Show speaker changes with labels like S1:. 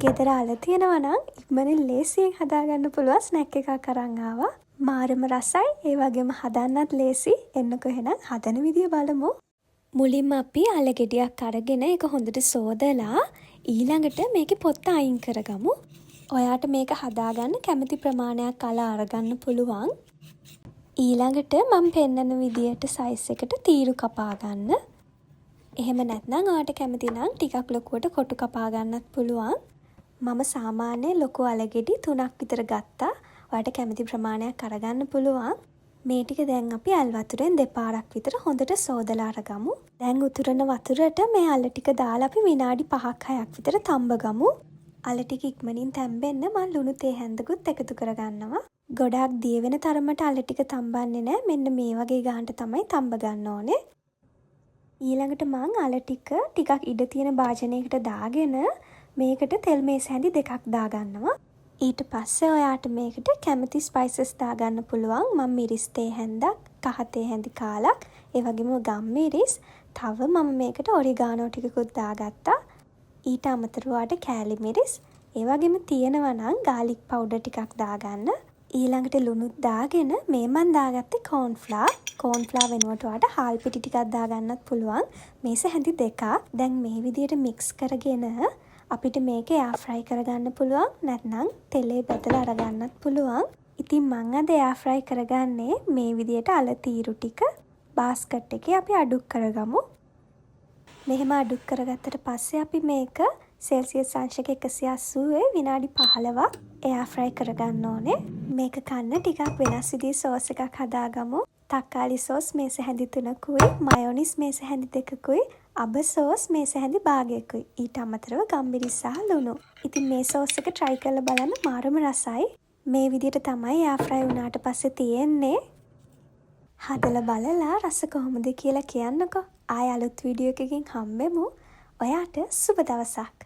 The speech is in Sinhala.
S1: ගෙදර අල තියෙනවා නම් ඉක්මනින් ලේසියෙන් හදාගන්න පුළුවන් ස්නැක් එකක් අරන් ආවා. මාරම රසයි, ඒ වගේම හදන්නත් ලේසි. එන්නකෝ එහෙනම් හදන විදිය බලමු. මුලින්ම අපි අල ගෙඩියක් අරගෙන ඒක හොඳට සෝදලා ඊළඟට මේකේ පොත්ත අයින් කරගමු. ඔයාට මේක හදාගන්න කැමති ප්‍රමාණයක් අල අරගන්න පුළුවන්. ඊළඟට මම පෙන්නන විදියට සයිස් එකට තීරු කපා ගන්න. එහෙම නැත්නම් ඔයාට කැමති නම් ටිකක් ලොකුවට කොටු කපා ගන්නත් පුළුවන්. මම සාමාන්‍ය ලොකු අලගෙඩි 3ක් විතර ගත්තා. ඔයාට කැමති ප්‍රමාණයක් අරගන්න පුළුවන්. මේ ටික දැන් අපි අල් වතුරෙන් දෙපාරක් විතර හොඳට සෝදලා අරගමු. දැන් උතුරන වතුරට මේ අල ටික දාලා අපි විනාඩි 5ක් 6ක් විතර තඹගමු. අල ටික ඉක්මනින් තැම්බෙන්න මම ලුණු තේ හැන්දකුත් එකතු කරගන්නවා. ගොඩාක් දිය වෙන තරමට අල ටික තඹන්නේ නැහැ. මෙන්න මේ වගේ ගානට තමයි තඹ ගන්න ඕනේ. ඊළඟට මං අල ටිකක් ඉඩ තියෙන භාජනයකට දාගෙන මේකට තෙල් මේස් හැඳි 2ක් දාගන්නවා. ඊට පස්සේ ඔයාට මේකට කැමති ස්පයිසස් දාගන්න පුළුවන්. මම මිරිස් තේ හැන්දක්, කහ තේ හැඳි කාලක්, ඒ වගේම ගම්මිරිස්, තව මම මේකට ඔරිගානෝ ටිකකුත් දාගත්තා. ඊට අමතරව ඔයාට කෑලි මිරිස්, ඒ වගේම තියෙනවා නම් ගාලික් පවුඩර් ටිකක් දාගන්න. ඊළඟට ලුණුත් දාගෙන මේ මන් දාගත්තේ කෝන්ෆ්ලා වෙනුවට ඔයාට හාල් පිටි ටිකක් දාගන්නත් පුළුවන්. මේස හැඳි 2ක්. දැන් මේ විදියට මික්ස් කරගෙන අපිට මේක එයා ෆ්‍රයි කරගන්න පුළුවන්. නැත්නම් තෙලේ බැදලා අරගන්නත් පුළුවන්. ඉතින් මං අද එයා ෆ්‍රයි කරගන්නේ මේ විදියට අල තීරු ටික බාස්කට් එකේ අපි අඩු කරගමු. මෙහෙම අඩු කරගත්තට පස්සේ අපි මේක සෙල්සියස් අංශක 180 විනාඩි 15ක් එයා ෆ්‍රයි කරගන්න ඕනේ. මේක කන්න ටිකක් වෙනස් විදිහේ සෝස් එකක් හදාගමු. තක්කාලි සෝස් මේස හැඳි 3කුයි, මයොනිස් මේස හැඳි 2කුයි, අබ සෝස් මේස හැඳි භාගයකුයි. ඊට අමතරව ගම්මිරිස් සහ ලුණු. ඉතින් මේ සෝස් එක try කරලා බලන්න මාරම රසයි. මේ විදිහට තමයි එයා ෆ්‍රයි වුණාට පස්සේ තියෙන්නේ. හදලා බලලා රස කොහොමද කියලා කියන්නකෝ. ආය අලුත් වීඩියෝ එකකින් හම්බෙමු. ඔයාට සුබ දවසක්.